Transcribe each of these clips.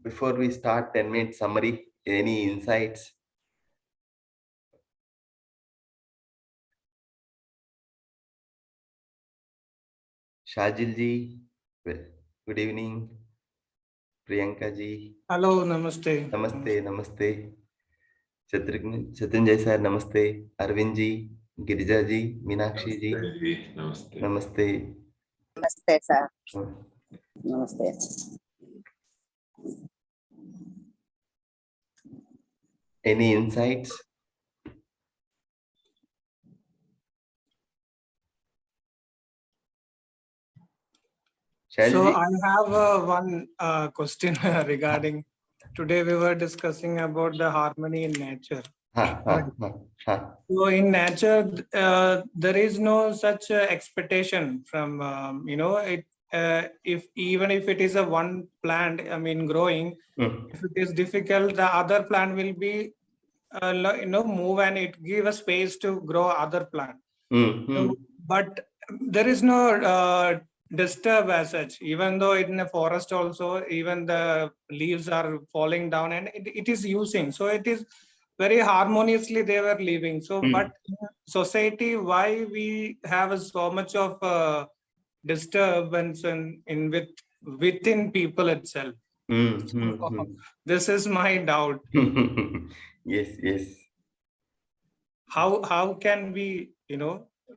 before we start, 10-minute summary, any insights? Shajil ji, good evening. Priyanka ji, Hello, namaste. namaste, namaste. Shatrunjay sir, namaste. Arvind ji, Girija ji, Meenakshi ji, Namaste. namaste. Namaste, sir. Uh, Namaste. Any insights? Shajil So ji? I have one question regarding today we were discussing about the harmony in nature. Ha, Right. ha, ha, ha. So in nature, there is no such expectation from it. If even if it is a one plant, I mean growing, if it is difficult, the other plant will be move and it give a space to grow other plant. So, but there is no disturb as such. Even though in a forest also, even the leaves are falling down and it is using. So it is very harmoniously they were living. So, but in society, why we have so much of disturbance in within people itself? This is my doubt. Yes, yes. How can we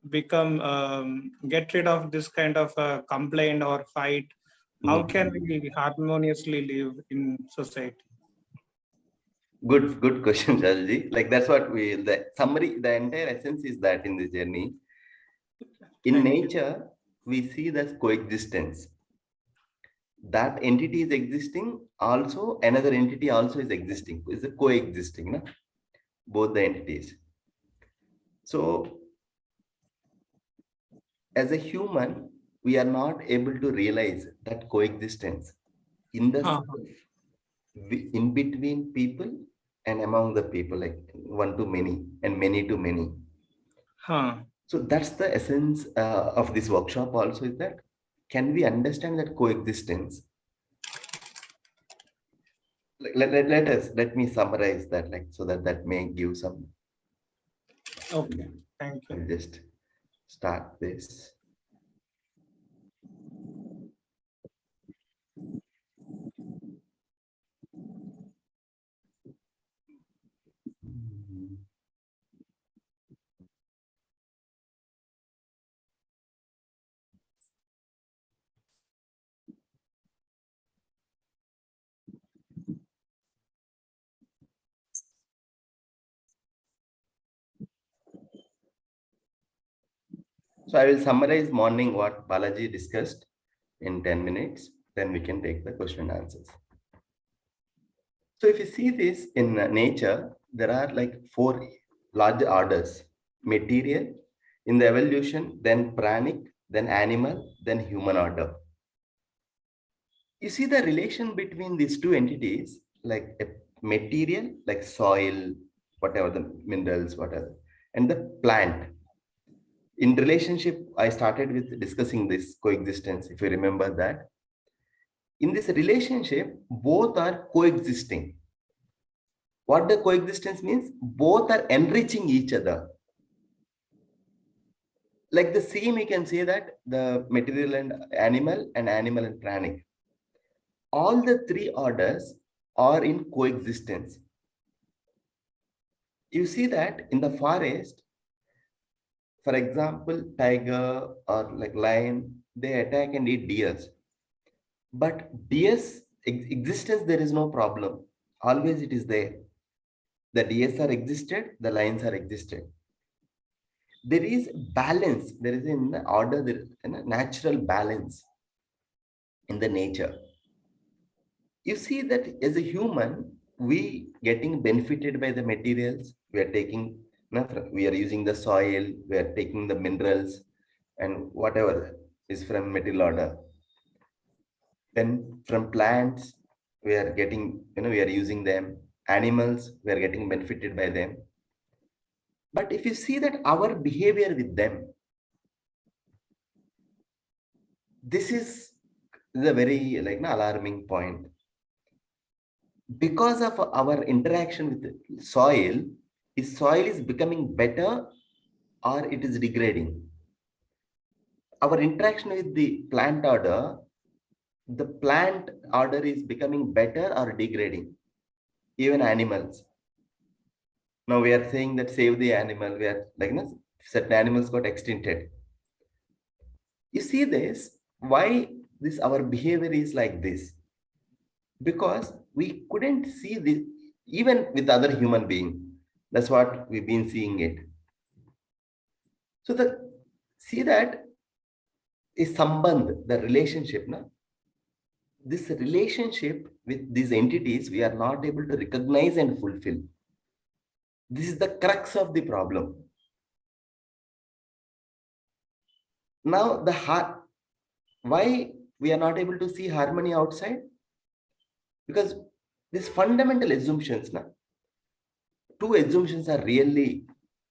become get rid of this kind of complaint or fight? How can we harmoniously live in society? Good question, Jalji. Like that's what the summary, the entire essence is that in this journey. In Thank you. nature, we see this coexistence. That entity is existing, also another entity also is existing. It's a coexisting, no? Both the entities. So as a human, we are not able to realize that coexistence in the in between people and among the people, like one to many and many to many. So that's the essence of this workshop also, is that can we understand that coexistence? Let me summarize that, like, so that may give some. Okay, thank you. I'll just start this. So I will summarize morning what Balaji discussed in 10 minutes, then we can take the question and answers. So if you see this in nature, there are like 4 large orders: material, in the evolution, then pranic, then animal, then human order. You see the relation between these two entities, like a material, like soil, whatever the minerals, whatever, and the plant. In relationship, I started with discussing this coexistence, if you remember that. In this relationship, both are coexisting. What the coexistence means? Both are enriching each other. Like the same, you can say that the material and animal and pranic. All the 3 orders are in coexistence. You see that in the forest, for example, tiger or like lion, they attack and eat deers. But deer's existence, there is no problem. Always it is there. The deers are existed, the lions are existed. There is balance. There is in the order, there is a natural balance in the nature. You see that as a human, we getting benefited by the materials. We are taking, we are using the soil, we are taking the minerals and whatever is from material order. Then from plants, we are getting, we are using them. Animals, we are getting benefited by them. But if you see that our behavior with them, this is the very like alarming point. because of our interaction with the soil, is soil is becoming better or it is degrading? Our interaction with the plant order is becoming better or degrading? Even animals. Now we are saying that save the animal, we are like, certain animals got extincted. You see this, why this our behavior is like this? Because we couldn't see this even with other human being. That's what we've been seeing it. So see that is sambandh, the relationship. This relationship with these entities, we are not able to recognize and fulfill. This is the crux of the problem. Now, why we are not able to see harmony outside? Because these fundamental assumptions, two assumptions are really,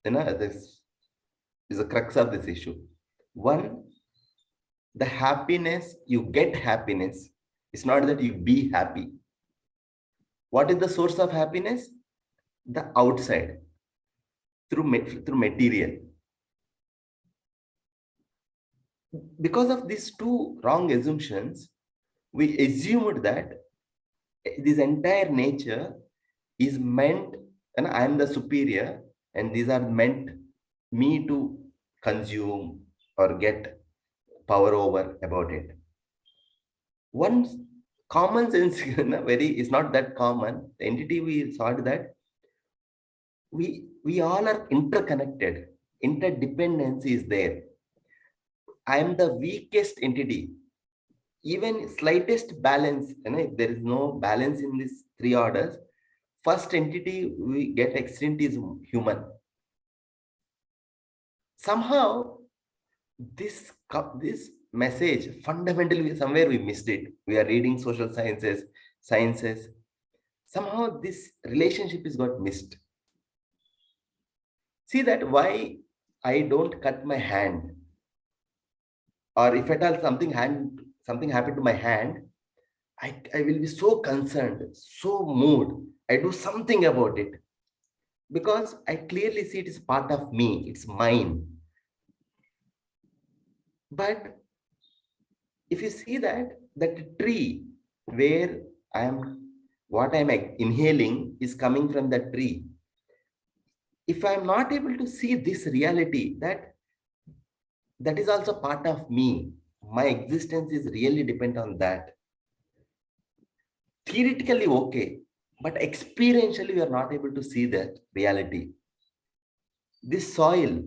this is the crux of this issue. One, the happiness, you get happiness. It's not that you be happy. What is the source of happiness? The outside, through material. Because of these two wrong assumptions, we assumed that this entire nature is meant, and I am the superior, and these are meant me to consume or get power over about it. One common sense, is not that common. The entity we thought that we all are interconnected. Interdependency is there. I am the weakest entity. Even slightest balance, if there is no balance in these three orders, first entity we get extinct is human. Somehow, this message, fundamentally, somewhere we missed it. We are reading social sciences. Somehow this relationship is got missed. See that why I don't cut my hand, or if at all something happened to my hand, I will be so concerned, so moved. I do something about it because I clearly see it is part of me. It's mine. But if you see that tree where what I'm inhaling is coming from that tree. If I'm not able to see this reality, that is also part of me. My existence is really dependent on that. Theoretically, okay, but experientially, we are not able to see that reality. This soil,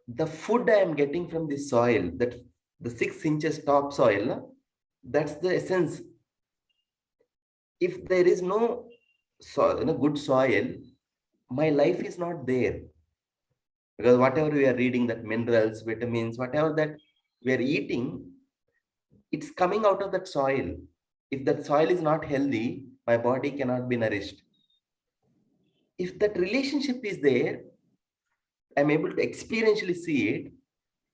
the food I am getting from this soil, that the 6 inches topsoil, that's the essence. If there is no good soil, my life is not there. Because whatever we are reading, that minerals, vitamins, whatever that we are eating, it's coming out of that soil. If that soil is not healthy, my body cannot be nourished. If that relationship is there, I'm able to experientially see it,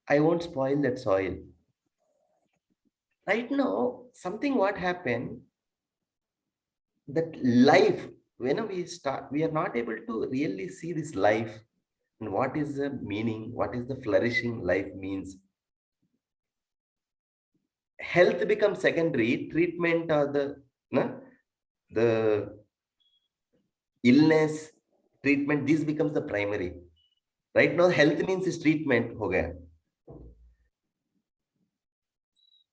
I won't spoil that soil. Right now, what happened, that life, when we are not able to really see this life and what is the meaning, what is the flourishing life means. Health becomes secondary, treatment or the illness, treatment, this becomes the primary. Right now, health means is treatment.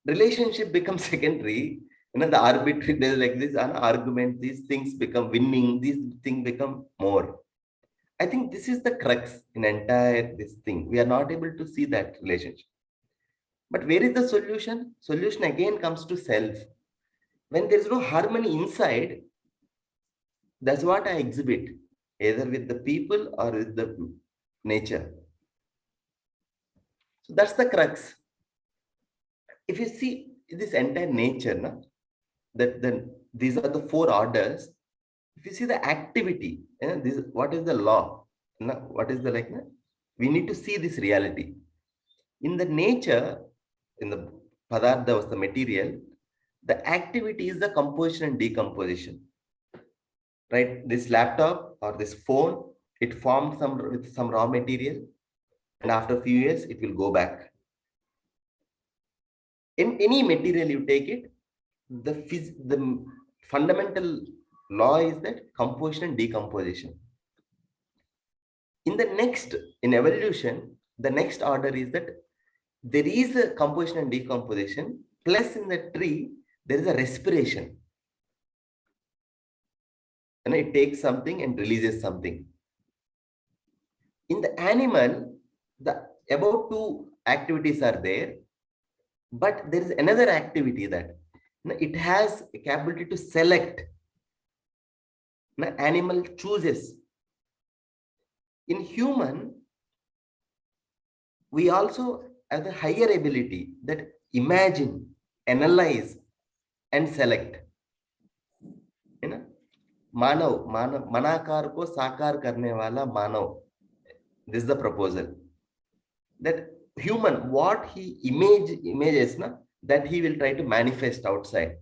Relationship becomes secondary. The arbitrary, there's like this an argument, these things become winning, these things become more. I think this is the crux in entire this thing. We are not able to see that relationship. But where is the solution? Solution again comes to self. When there is no harmony inside, that's what I exhibit, either with the people or with the nature. So that's the crux. If you see this entire nature, these are the 4 orders. If you see the activity, what is the law? What is the we need to see this reality. In the nature, in the padartha was the material, the activity is the composition and decomposition. right? This laptop or this phone, it formed with some raw material, and after a few years, it will go back. In any material you take it, the fundamental law is that composition and decomposition. In evolution, the next order is that there is a composition and decomposition, plus in the tree, there is a respiration. And it takes something and releases something. In the animal, the about two activities are there, but there is another activity that it has a capability to select. The animal chooses. In human, we also have the higher ability that imagine, analyze, and select. You know, मानव मनाकार को साकार करने वाला मानव. This is the proposal that human, what he images na, that he will try to manifest outside.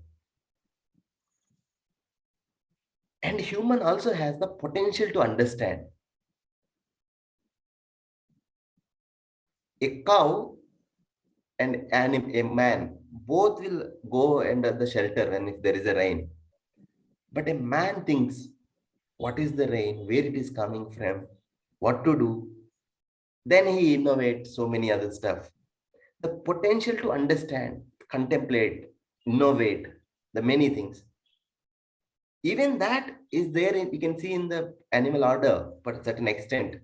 And human also has the potential to understand. A cow and a man both will go under the shelter when if there is a rain. But a man thinks, what is the rain, where it is coming from, what to do. Then he innovates so many other stuff. The potential to understand, contemplate, innovate, the many things. Even that is there, you can see in the animal order to a certain extent.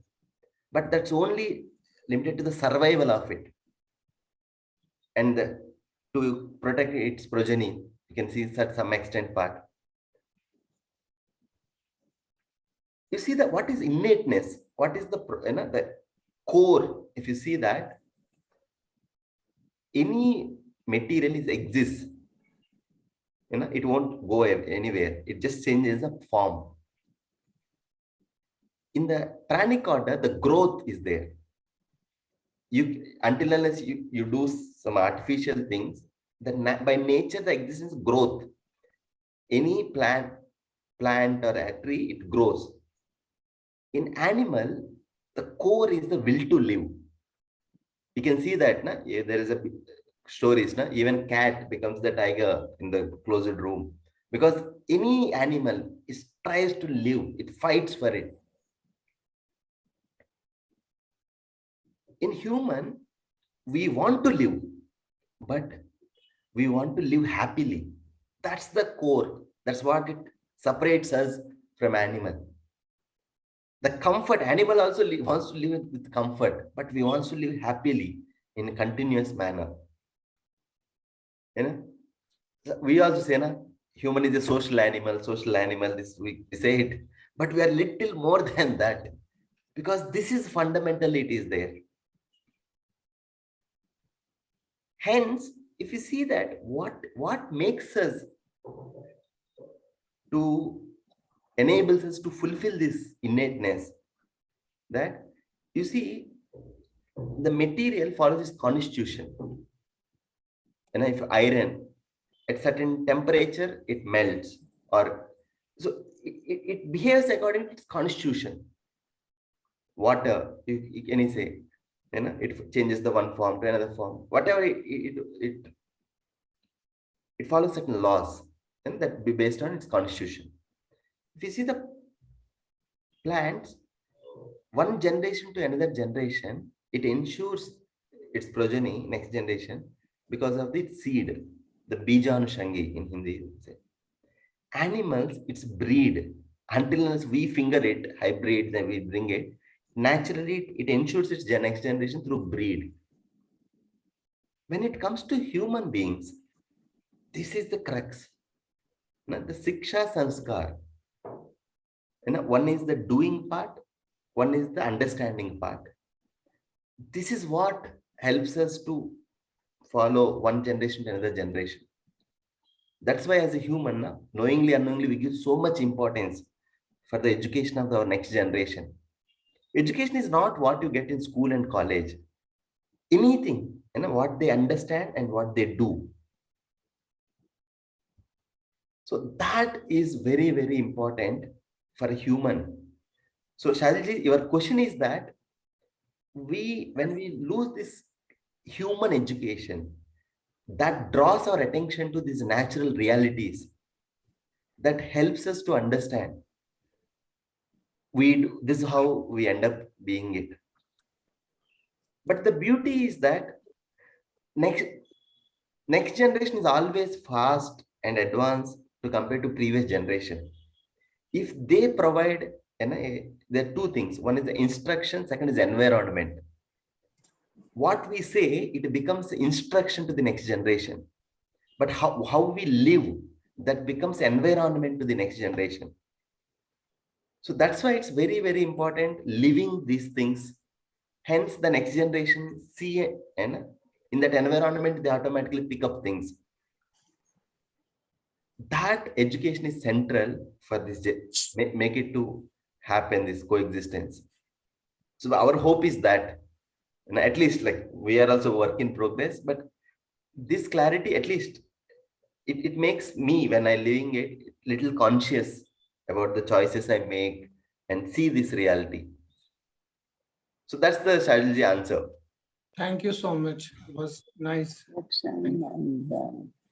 But that's only limited to the survival of it. And to protect its progeny, you can see at some extent part. You see that what is innateness? What is the core? If you see that, any material exists, it won't go anywhere. It just changes the form. In the pranic order, the growth is there. Until unless you do some artificial things, then by nature the existence growth. Any plant or a tree, it grows. In animal, the core is the will to live. You can see that there is a stories, even cat becomes the tiger in the closed room, because any animal tries to live, it fights for it. In human, we want to live, but we want to live happily. That's the core. That's what it separates us from animal. The comfort, animal also wants to live with comfort, but we want to live happily in a continuous manner. We also say, human is a social animal, this we say it, but we are little more than that, because this is fundamentally it is there. Hence, if you see that, what makes us to enables us to fulfill this innateness, that you see the material follows this constitution. And if iron at certain temperature it melts, or so it behaves according to its constitution. Water, you can say, it changes the one form to another form. Whatever it follows certain laws, and that be based on its constitution. If you see the plants, one generation to another generation, it ensures its progeny, next generation, because of the seed, the Bijanushangi in Hindi. Animals, it's breed. Until we finger it, hybrid, then we bring it. Naturally, it ensures its next generation through breed. When it comes to human beings, this is the crux. The Siksha Sanskar. One is the doing part, one is the understanding part. This is what helps us to follow one generation to another generation. That's why as a human, knowingly, unknowingly, we give so much importance for the education of our next generation. Education is not what you get in school and college. Anything, what they understand and what they do. So that is very, very important for a human. So Shadilji, your question is that when we lose this human education, that draws our attention to these natural realities, that helps us to understand this is how we end up being it. But the beauty is that next generation is always fast and advanced to compare to previous generation. If they provide, there are two things. One is the instruction, second is environment. What we say, it becomes instruction to the next generation. But how we live, that becomes environment to the next generation. So that's why it's very, very important living these things. Hence, the next generation see, and in that environment, they automatically pick up things. That education is central for this, make it to happen, this coexistence. So our hope is that, at least like we are also work in progress, but this clarity, at least it makes me, when I living it, little conscious about the choices I make and see this reality. So that's the strategy answer. Thank you so much. It was nice.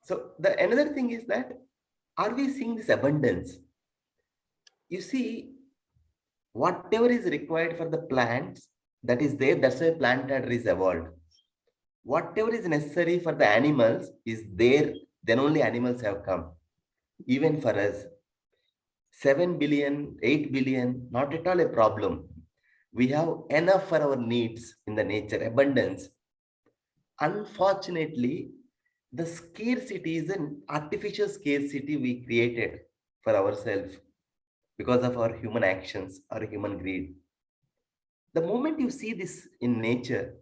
So the another thing is that, are we seeing this abundance? You see, whatever is required for the plants, that is there, that's why plant adder is evolved. Whatever is necessary for the animals is there, then only animals have come. Even for us, 7 billion, 8 billion, not at all a problem. We have enough for our needs in the nature, abundance. Unfortunately, the scarcity is an artificial scarcity we created for ourselves because of our human actions or human greed. The moment you see this in nature,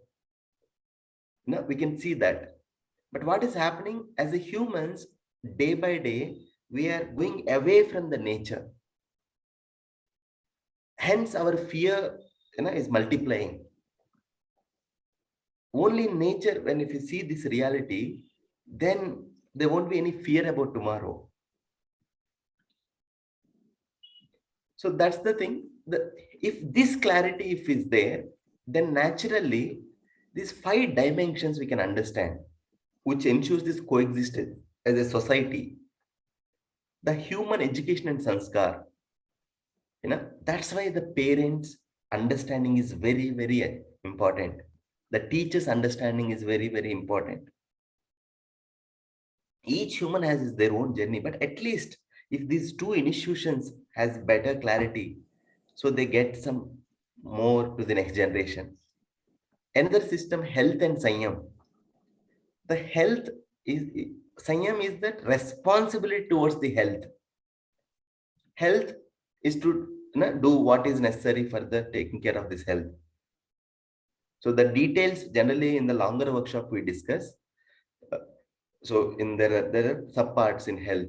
we can see that. But what is happening as a humans, day by day, we are going away from the nature. Hence, our fear is multiplying. Only in nature, when if you see this reality, then there won't be any fear about tomorrow. So that's the thing. If this clarity is there, then naturally, these 5 dimensions we can understand, which ensures this coexistence as a society. The human education and sanskar, that's why the parents' understanding is very, very important. The teacher's understanding is very, very important. Each human has their own journey, but at least if these 2 institutions has better clarity, so they get some more to the next generation. Another system, health and sanyam. The health is, sanyam is that responsibility towards the health. Health is to do what is necessary for the taking care of this health. So the details generally in the longer workshop we discuss. So there are subparts in health,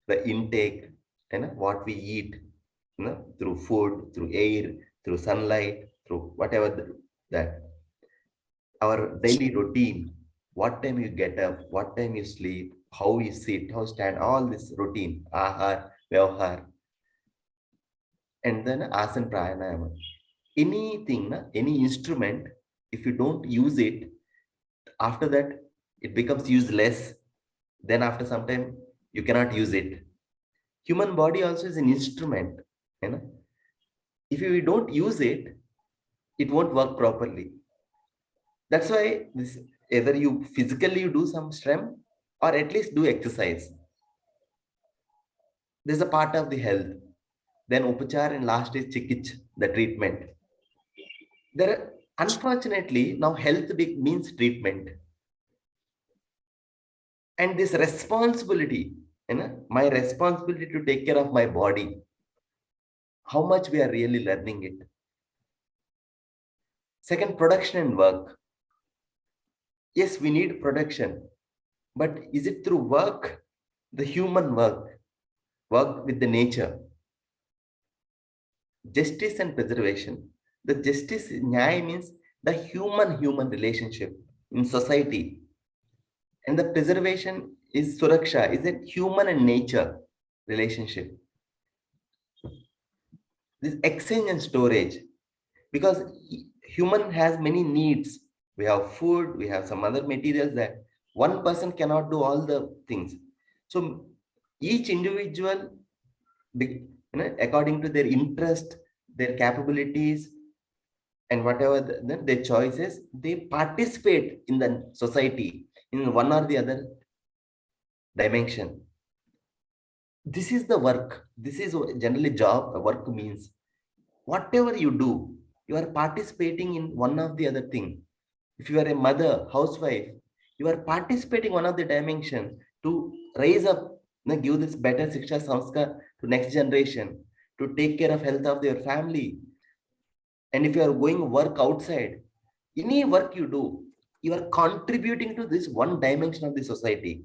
the intake, what we eat, through food, through air, through sunlight, through whatever that. Our daily routine, what time you get up, what time you sleep, how you sit, how stand, all this routine, ahar, vyavahar, and then asana pranayama. Anything, any instrument, if you don't use it, after that it becomes useless. Then after some time you cannot use it. Human body also is an instrument. If you don't use it, it won't work properly. That's why this, either you physically do some strength or at least do exercise. This is a part of the health. Then upachar, and last is chikitsa, the treatment. There are, unfortunately, now health means treatment. And this responsibility, my responsibility to take care of my body, how much we are really learning it. Second, production and work. Yes, we need production, but is it through work, the human work with the nature? Justice and preservation. The justice, nyaya, means the human relationship in society. And the preservation is suraksha, is a human and nature relationship. this exchange and storage, because human has many needs. We have food, we have some other materials that one person cannot do all the things. So each individual, according to their interest, their capabilities, and whatever their choices, they participate in the society in one or the other dimension. This is the work. This is generally job. Work means whatever you do, you are participating in one of the other thing. If you are a mother, housewife, you are participating one of the dimension to raise up, give this better Shiksha Samskar to next generation, to take care of health of your family. And if you are going work outside, any work you do, you are contributing to this one dimension of the society,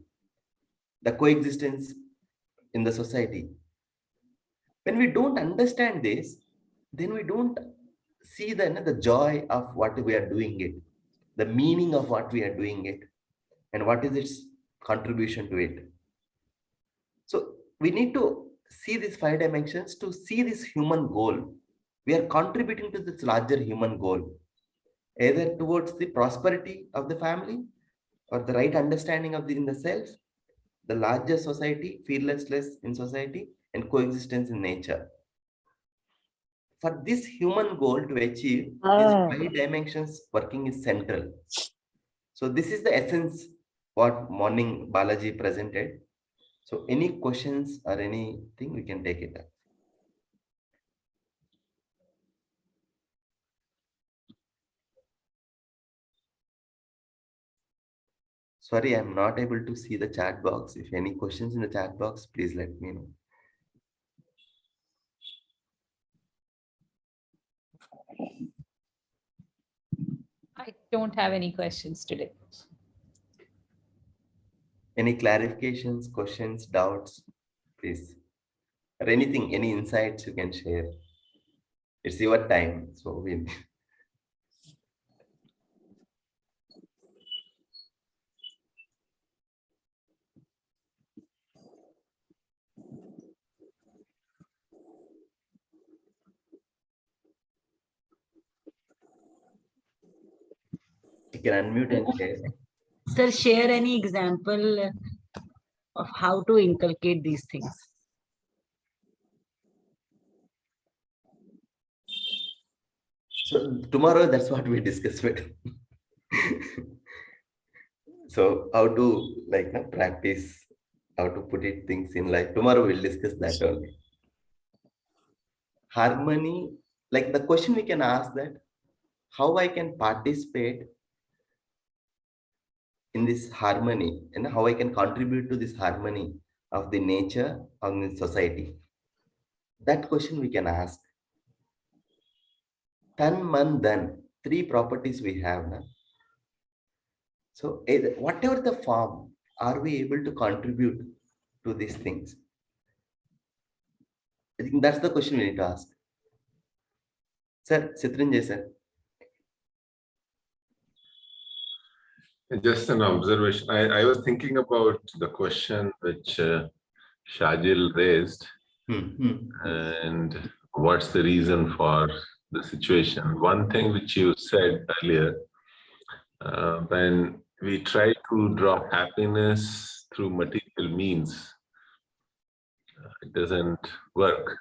the coexistence in the society. When we don't understand this, then we don't see the joy of what we are doing it, the meaning of what we are doing it, and what is its contribution to it. So we need to see these 5 dimensions to see this human goal. We are contributing to this larger human goal, either towards the prosperity of the family or the right understanding of in the self, the larger society, fearlessness in society, and coexistence in nature. For this human goal to achieve, these 5 dimensions working is central. So this is the essence what morning Balaji presented. So any questions or anything, we can take it up. Sorry, I'm not able to see the chat box. If any questions in the chat box, please let me know. I don't have any questions today. Any clarifications, questions, doubts, please. Or anything, any insights you can share. It's your time, so we. You can unmute and share. Sir, share any example of how to inculcate these things. So tomorrow, that's what we discuss with. So how to practice, how to put it things in life. Tomorrow we'll discuss that only. Harmony, like the question we can ask that, how I can participate in this harmony and how I can contribute to this harmony of the nature of the society. That question we can ask. Tan, man, dhan, 3 properties we have now. So whatever the form, are we able to contribute to these things? I think that's the question we need to ask. Sir, Citranjay sir. Just an observation. I was thinking about the question which Shajil raised, and what's the reason for the situation. One thing which you said earlier, when we try to draw happiness through material means, it doesn't work.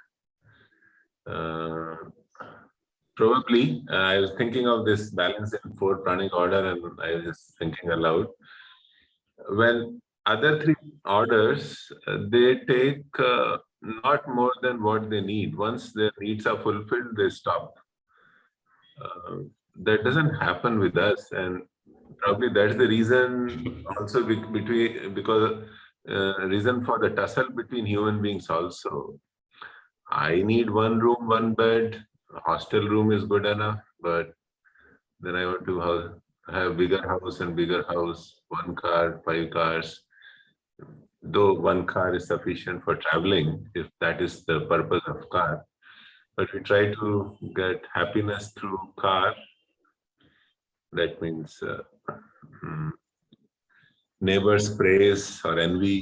Probably, I was thinking of this balance in 4 pranic order, and I was thinking aloud. When other 3 orders, they take not more than what they need. Once their needs are fulfilled, they stop. That doesn't happen with us, and probably that's the reason also because reason for the tussle between human beings also. I need 1 room, 1 bed. Hostel room is good enough, but then I want to have bigger house and bigger house, 1 car, 5 cars. Though 1 car is sufficient for traveling, if that is the purpose of car. But we try to get happiness through car. That means neighbors' praise or envy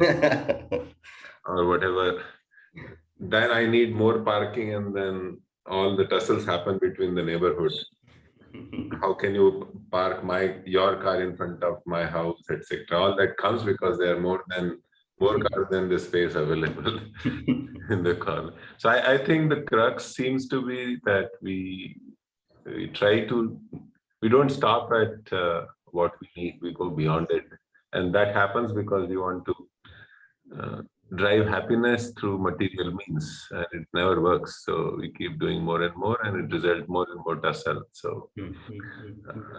or whatever. Then I need more parking, and then all the tussles happen between the neighborhood. How can you park your car in front of my house, etc. All that comes because there are more cars than the space available in the car. So I think the crux seems to be that we don't stop at what we need, we go beyond it. And that happens because we want to drive happiness through material means, and it never works. So we keep doing more and more, and it results more and more tussle. So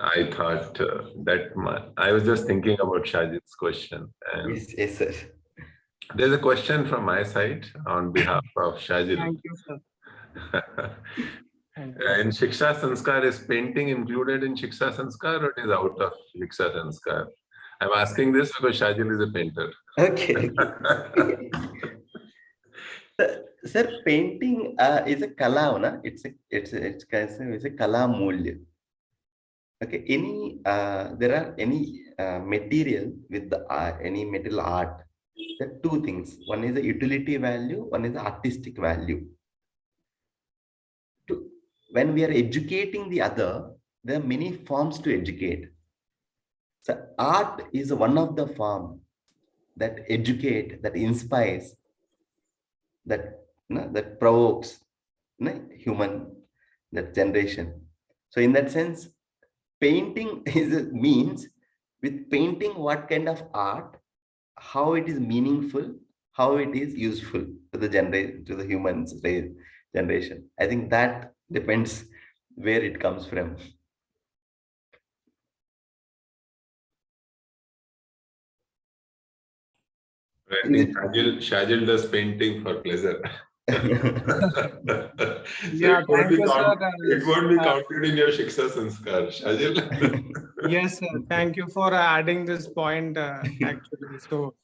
I thought I was just thinking about Shajit's question. And Yes, sir. there's a question from my side on behalf of Shajil. Thank you, sir. Thank you. In Shiksha Sanskar, is painting included in Shiksha Sanskar, or it is out of Shiksha Sanskar? I'm asking this because Shajil is a painter. Okay. Sir, painting is a kala, na? It's a kala mulya. Okay. There are any material with the any metal art. There are two things. One is the utility value. One is the artistic value. When we are educating the other, there are many forms to educate. So art is one of the form that educate, that inspires, that provokes human, that generation. So in that sense, painting is a means. With painting, what kind of art, how it is meaningful, how it is useful to the humans generation. I think that depends where it comes from. I think Shajil does painting for pleasure. So Yeah, thank you, sir. it won't be counted in your Shiksha Sanskar, Shajil. Yes, sir. Thank you for adding this point, actually. So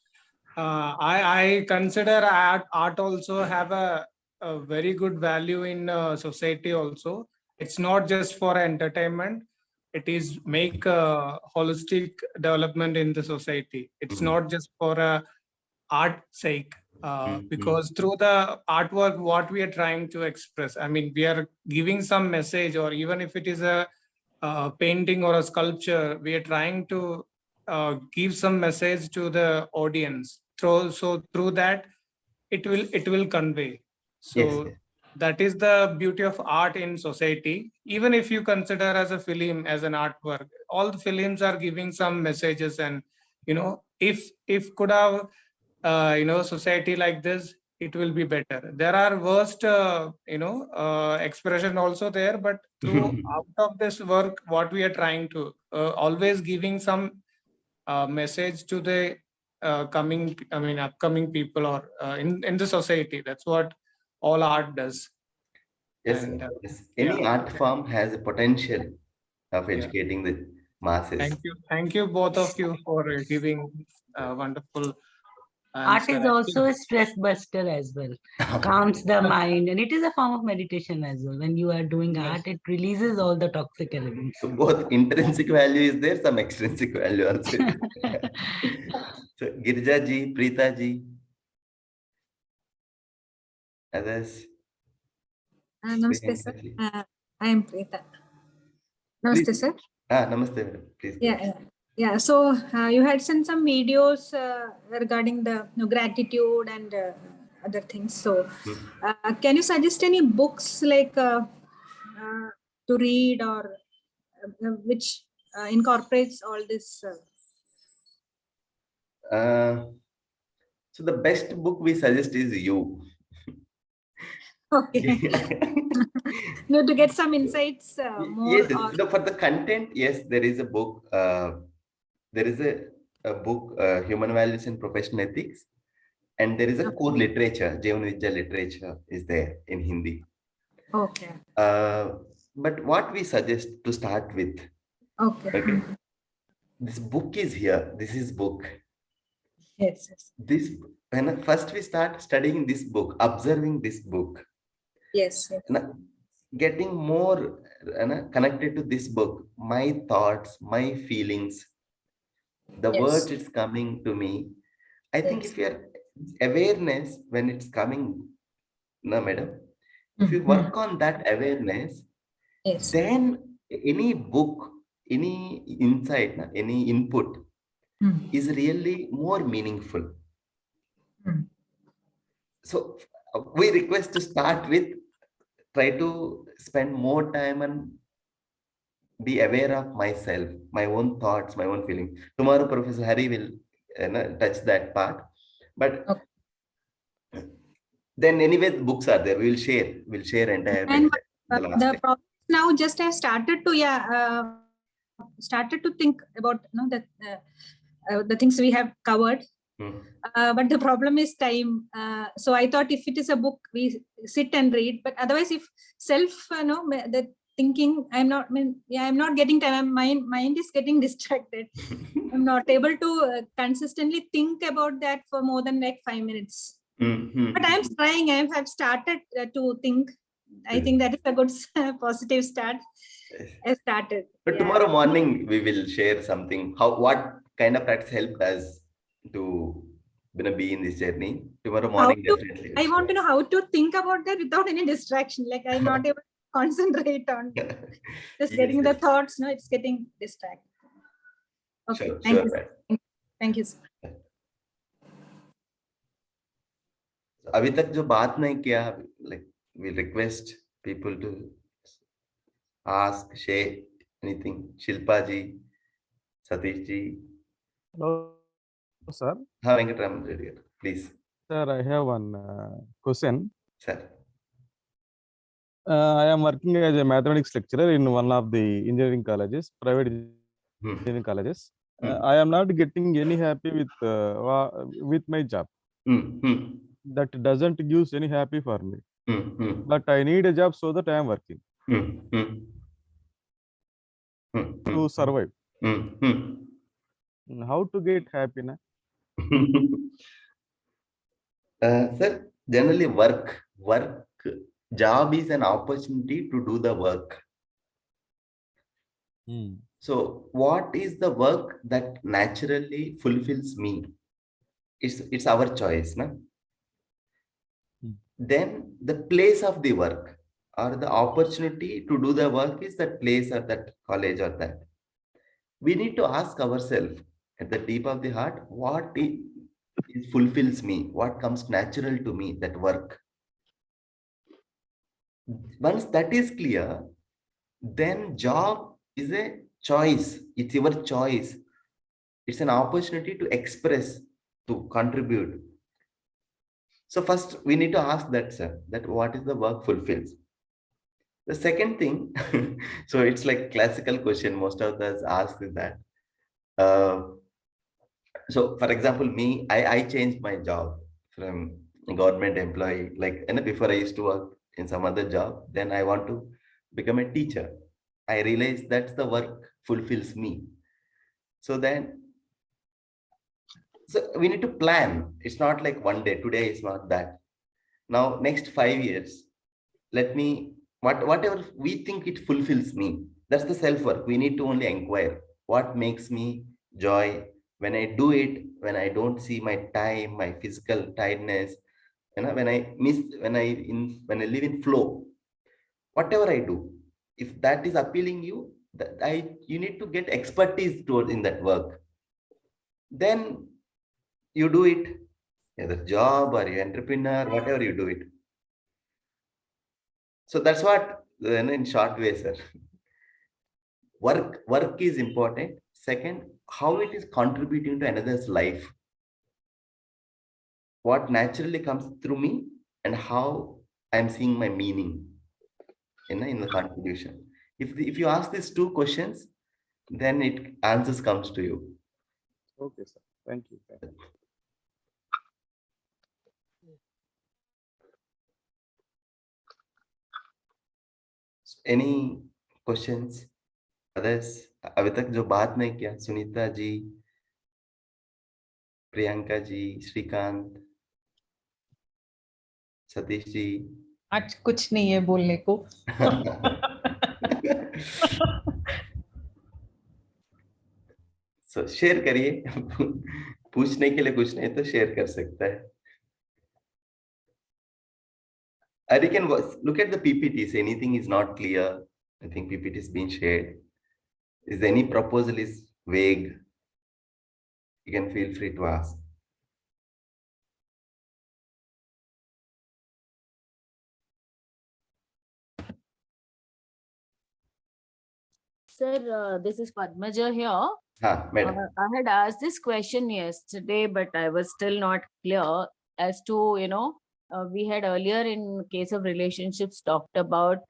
I consider art also have a very good value in society also. It's not just for entertainment. It is make a holistic development in the society. It's not just for art sake. Because through the artwork, what we are trying to express, I mean, we are giving some message, or even if it is a painting or a sculpture, we are trying to give some message to the audience. So through that, it will convey. So Yes. that is the beauty of art in society. Even if you consider as a film, as an artwork, all the films are giving some messages, and if could have society like this, it will be better. There are worst expression also there, but through out of this work, what we are trying to always giving some message to the upcoming people, or in the society. That's what all art does. Yes, And, yes. Any art form has a potential of educating the masses. Thank you both of you for giving wonderful Art is answer. also a stress buster as well. Calms the mind, and it is a form of meditation as well. When you are doing art, it releases all the toxic elements. So both intrinsic value is there, some extrinsic value also. So Girja ji, Preeta ji, others. Namaste, sir. I am Preeta. Namaste, sir. Namaste, madam. Please. Yeah. So you had sent some videos regarding the gratitude and other things. So can you suggest any books like to read, or which incorporates all this? So the best book we suggest is you. Okay. No, to get some insights more. Yes, for the content, yes, there is a book. There is a book, Human Values in Professional Ethics, and there is a core literature, Jeevan Vidya literature is there in Hindi. Okay. But what we suggest to start with, okay. This book is here. This is book. Yes. This, when first we start studying this book, observing this book. Yes. Getting more connected to this book, my thoughts, my feelings, the words it's coming to me. I think if you are awareness when it's coming, no, madam, If you work on that awareness, Yes. then any book, any insight, any input is really more meaningful. So we request to start with, try to spend more time and be aware of myself, my own thoughts, my own feeling. Tomorrow, Professor Hari will touch that part. But then anyway, the books are there. We'll share entire And text the last the day. problem now just I started to think about the things we have covered. But the problem is time. So I thought if it is a book, we sit and read. But otherwise, if the thinking, I'm not getting time. My mind is getting distracted. I'm not able to consistently think about that for more than like 5 minutes. But I'm trying. I have started to think. I think that is a good positive start. I started. But tomorrow morning we will share something. What kind of practice helped us to be in this journey? Tomorrow morning definitely. I want to know how to think about that without any distraction. Like I'm not able to concentrate on just getting the thoughts. No, it's getting distracted. Okay. Sure, Thank you. sure. Thank you, sir. अभी तक जो बात नहीं किया, like we request people to ask, share anything. Shilpa ji, Satish ji. Hello, sir. Venkatraman Reddy, please. Sir, I have one question. Sir. I am working as a mathematics lecturer in one of the engineering colleges, private engineering colleges. I am not getting any happy with my job. That doesn't give any happy for me. But I need a job so that I am working to survive. How to get happy now? Sir, generally work, job is an opportunity to do the work. So what is the work that naturally fulfills me? It's our choice, no? Then the place of the work or the opportunity to do the work is that place or that college or that. We need to ask ourselves at the deep of the heart, what it fulfills me, what comes natural to me, that work. Once that is clear, then job is a choice. It's your choice. It's an opportunity to express, to contribute. So first we need to ask that, sir, that what is the work fulfills. The second thing, so it's like classical question most of us ask is that. So for example, me, I changed my job from a government employee. Like before I used to work in some other job, then I want to become a teacher. I realized that's the work fulfills me. So we need to plan. It's not like one day, today is not that. Now, next 5 years, whatever we think it fulfills me, that's the self-work. We need to only inquire what makes me joy when I do it, when I don't see my time, my physical tiredness, when I live in flow, whatever I do, if that is appealing you, you need to get expertise in that work. Then you do it, either job or you entrepreneur, whatever you do it. So that's what, in short way, sir. Work is important. Second, how it is contributing to another's life. What naturally comes through me and how I'm seeing my meaning in the contribution. If you ask these two questions, then answers comes to you. Okay, sir. Thank you. Any questions? Others? अभी तक जो बात नहीं किया, सुनीता जी, प्रियंका जी, श्रीकांत, सतीश जी। आज कुछ नहीं है बोलने को। So शेयर करिए। पूछने के लिए कुछ नहीं तो शेयर कर सकता है। You can look at the PPTs. Anything is not clear, I think PPT is being shared. Is any proposal is vague, you can feel free to ask. Sir, this is Padmaja here. Madam. I had asked this question yesterday, but I was still not clear as to, we had earlier in case of relationships talked about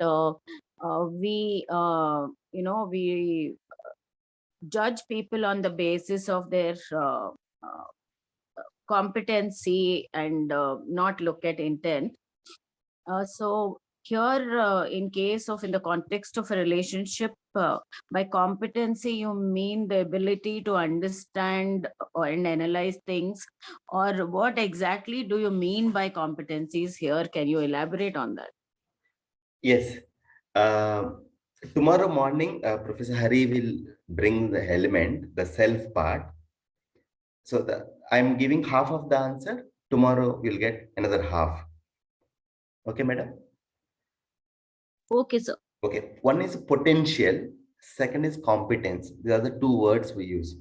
we judge people on the basis of their competency and not look at intent. So here, in case of in the context of a relationship, by competency you mean the ability to understand and analyze things, or what exactly do you mean by competencies here? Can you elaborate on that? Yes. Tomorrow morning, Professor Hari will bring the element, the self part. So I'm giving half of the answer. Tomorrow you'll get another half. Okay, madam? Okay, sir. Okay. One is potential. Second is competence. These are the two words we use.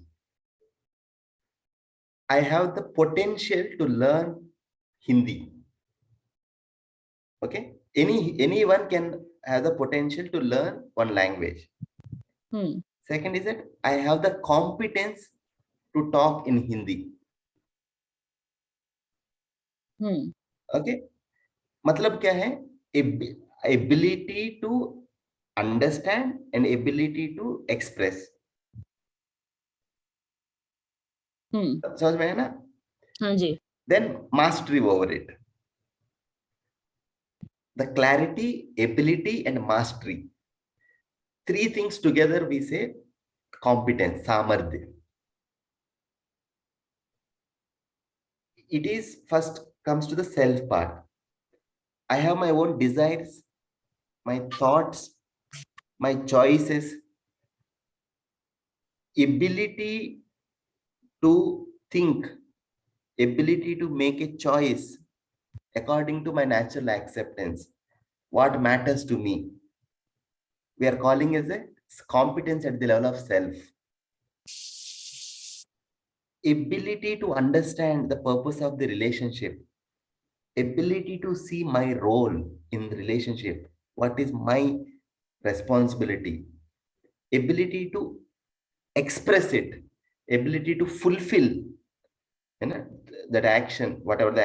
I have the potential to learn Hindi. Okay. Anyone can have the potential to learn one language. Second is that I have the competence to talk in Hindi. Okay. मतलब क्या है? Ability to understand and ability to express. समझ में है ना? हाँ जी. Then mastery over it. The clarity, ability, and mastery. Three things together we say competence, samardhya. It is first comes to the self part. I have my own desires, my thoughts, my choices, ability to think, ability to make a choice according to my natural acceptance, what matters to me. We are calling as a competence at the level of self. Ability to understand the purpose of the relationship, ability to see my role in the relationship, what is my responsibility, ability to express it, ability to fulfill that action, whatever the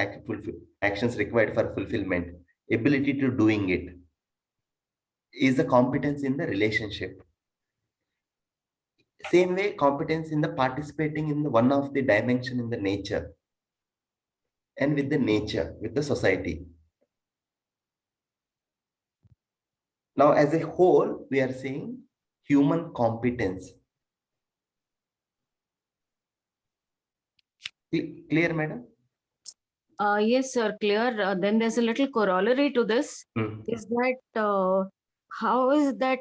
actions required for fulfillment, ability to doing it is a competence in the relationship. Same way, competence in the participating in the one of the dimension in the nature and with the nature, with the society. Now, as a whole, we are saying human competence. Clear, madam? Yes, sir, clear. Then there's a little corollary to this. Is that how is that,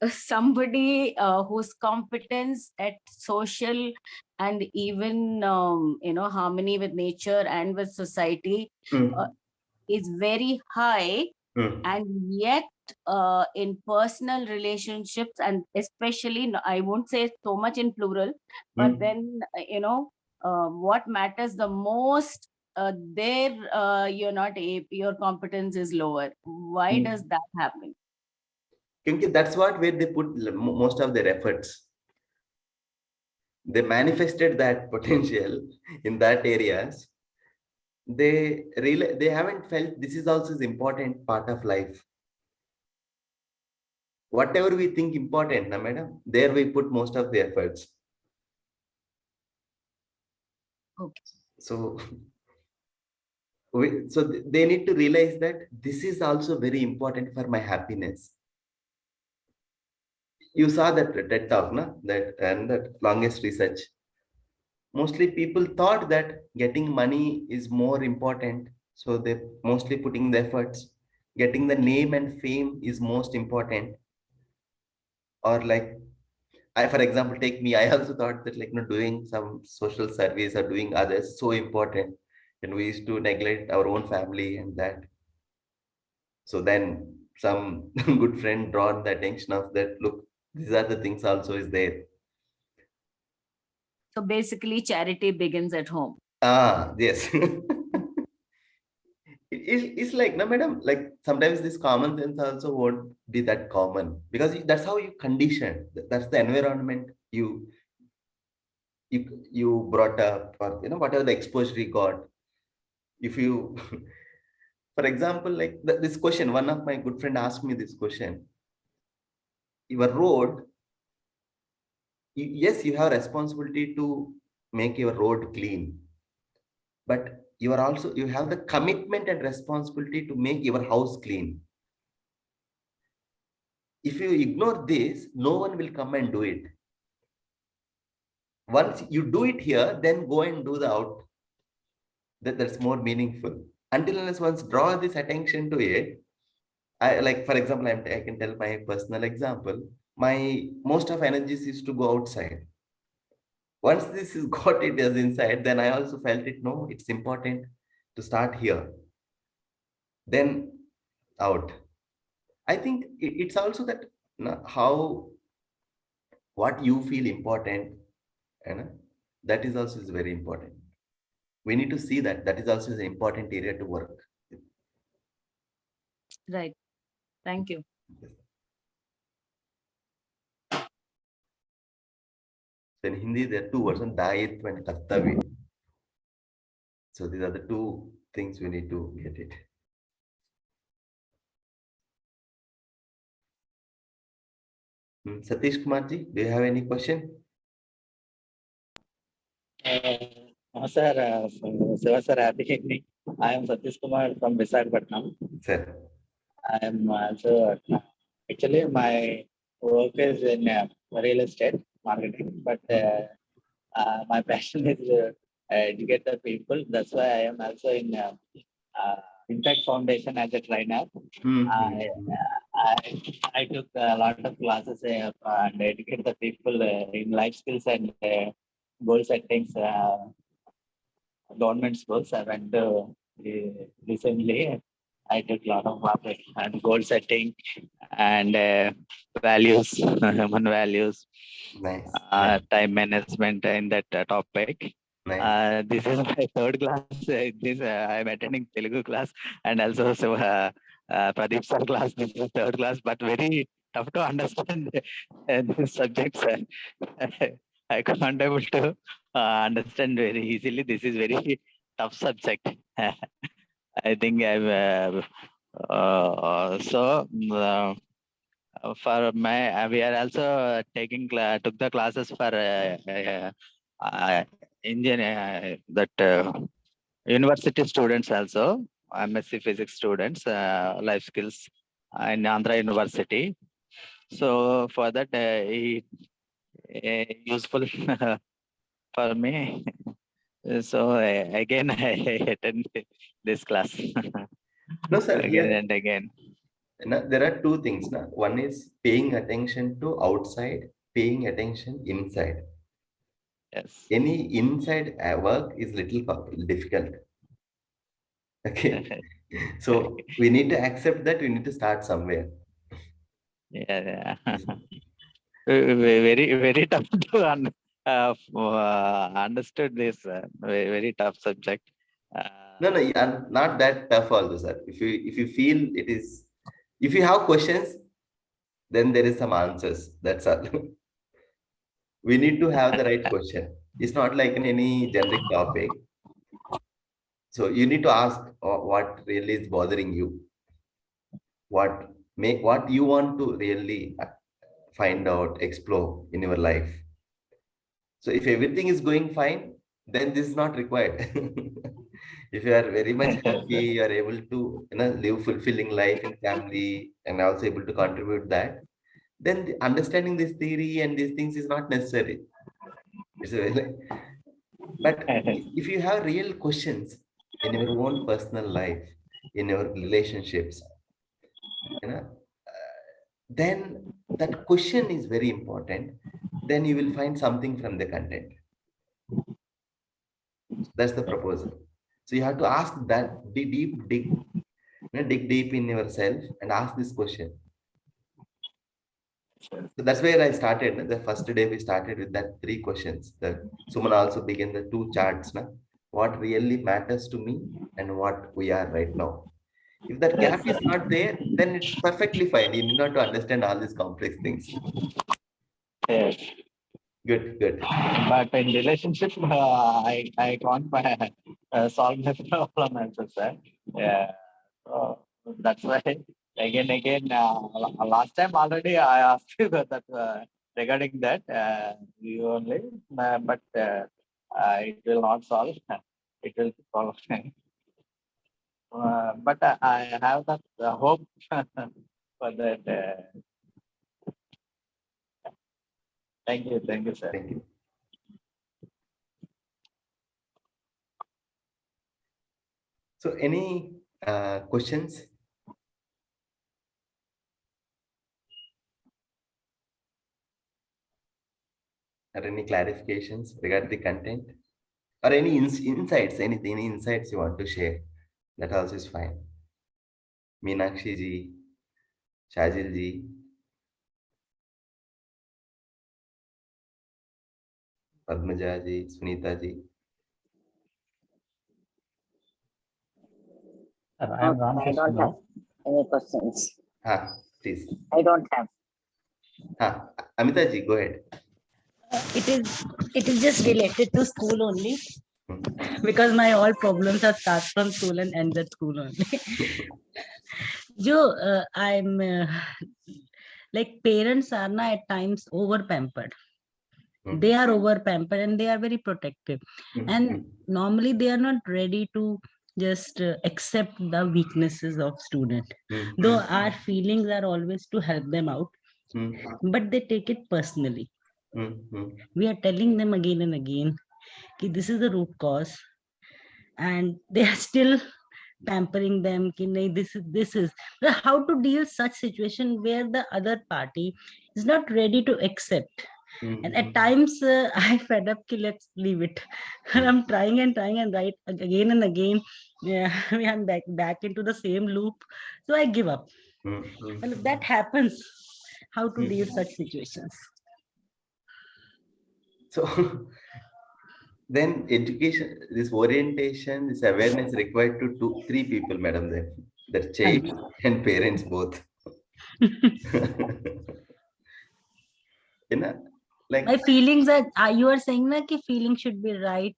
somebody whose competence at social and even, harmony with nature and with society is very high, and yet in personal relationships, and especially, I won't say so much in plural, but then, what matters the most, there you're not, your competence is lower. Why does that happen? That's where they put most of their efforts. They manifested that potential in that areas. They haven't felt this is also an important part of life. Whatever we think important, na madam, there we put most of the efforts. Okay. So they need to realize that this is also very important for my happiness. You saw that TED talk, na? That longest research. Mostly people thought that getting money is more important. So they mostly putting the efforts. Getting the name and fame is most important. Or like, for example, take me, I also thought that doing some social service or doing others so important. And we used to neglect our own family and that. So then some good friend drawn the attention of that, look, these are the things also is there. So basically, charity begins at home. Ah, yes. It's like, no, madam, like sometimes this common sense also won't be that common because that's how you condition. That's the environment you brought up, or whatever the exposure you got. If you, for example, like this question, one of my good friend asked me this question. Your road, yes, you have responsibility to make your road clean, but you have the commitment and responsibility to make your house clean. If you ignore this, no one will come and do it. Once you do it here, then go and do the out. That's more meaningful. Until unless once draw this attention to it, I like, for example, I can tell my personal example. My most of energies is to go outside. Once this is got it as inside, then I also felt it. No, it's important to start here, then out. I think it's also that how what you feel important, and that is also is very important. We need to see that is also an important area to work. Right. Thank you. So in Hindi, there are two words, Dayitva and Kartavya. So these are the two things we need to get it. Satish Kumarji, do you have any question? Sir, Siva sir, happy evening. I am Satish Kumar from Visakhapatnam. Sir. I am also, actually my work is in real estate marketing, but my passion is educate the people. That's why I am also in Impact Foundation as a trainer. I took a lot of classes and educate the people in life skills and goal settings. Government schools. I went recently. I took a lot of classes and goal setting and values, human values, Nice. time management in that topic. Nice. This is my third class. I'm attending Telugu class and also Pradeep sir class. This is third class, but very tough to understand these subjects. I can't able to understand very easily. This is very tough subject. I think I've for my we are also taking took the classes for engineer that university students also, MSc physics students, life skills in Andhra University. So for that useful for me. So again I attend this class. No, sir. Again and again. There are two things. One is paying attention to outside, paying attention inside. Yes. Any inside work is little difficult. Okay. So we need to accept that we need to start somewhere. Yeah. Very tough to understood this. Very tough subject. No, not that tough also, sir. If you feel it is, if you have questions, then there is some answers. That's all. We need to have the right question. It's not like in any generic topic. So you need to ask what really is bothering you. What you want to really find out, explore in your life. So if everything is going fine, then this is not required. If you are very much happy, you are able to live fulfilling life in family and also able to contribute that, then understanding this theory and these things is not necessary. But if you have real questions in your own personal life, in your relationships, then that question is very important. Then you will find something from the content. That's the proposal. So you have to ask that deep dig. dig deep in yourself and ask this question. So that's where I started. The first day we started with that 3 questions. The Suman also began the 2 charts. Na? What really matters to me and what we are right now. If that gap is not there, then it's perfectly fine. You need not to understand all these complex things. Yes. Good, good. But in relationship, I can't solve my problem also, sir. Yeah. So that's why again, last time already I asked you that regarding that you only, but it will not solve. It will solve. But I have that hope for that. Thank you, sir. Thank you. So any questions? Or any clarifications regarding the content? Or any insights, any insights you want to share? That also is fine. Meenakshi ji, Shajil ji, Padmaja ji, Sunita ji. I don't have any questions. Please. I don't have. Amita ji, go ahead. It is just related to school only, because my all problems are start from school and end at school only. I'm like parents are na at times over pampered. They are over pampered and they are very protective, and normally they are not ready to just accept the weaknesses of student. Though our feelings are always to help them out, but they take it personally. We are telling them again and again that this is the root cause, and they are still pampering them. This is how to deal such situation where the other party is not ready to accept. And at times I fed up, let's leave it. And I'm trying and right again and again. Yeah, we are back into the same loop. So I give up. And if that happens, how to deal such situations? So then education, this orientation, this awareness required to 3 people, madam, there. The child and parents both. Like my feelings are you are saying that feelings should be right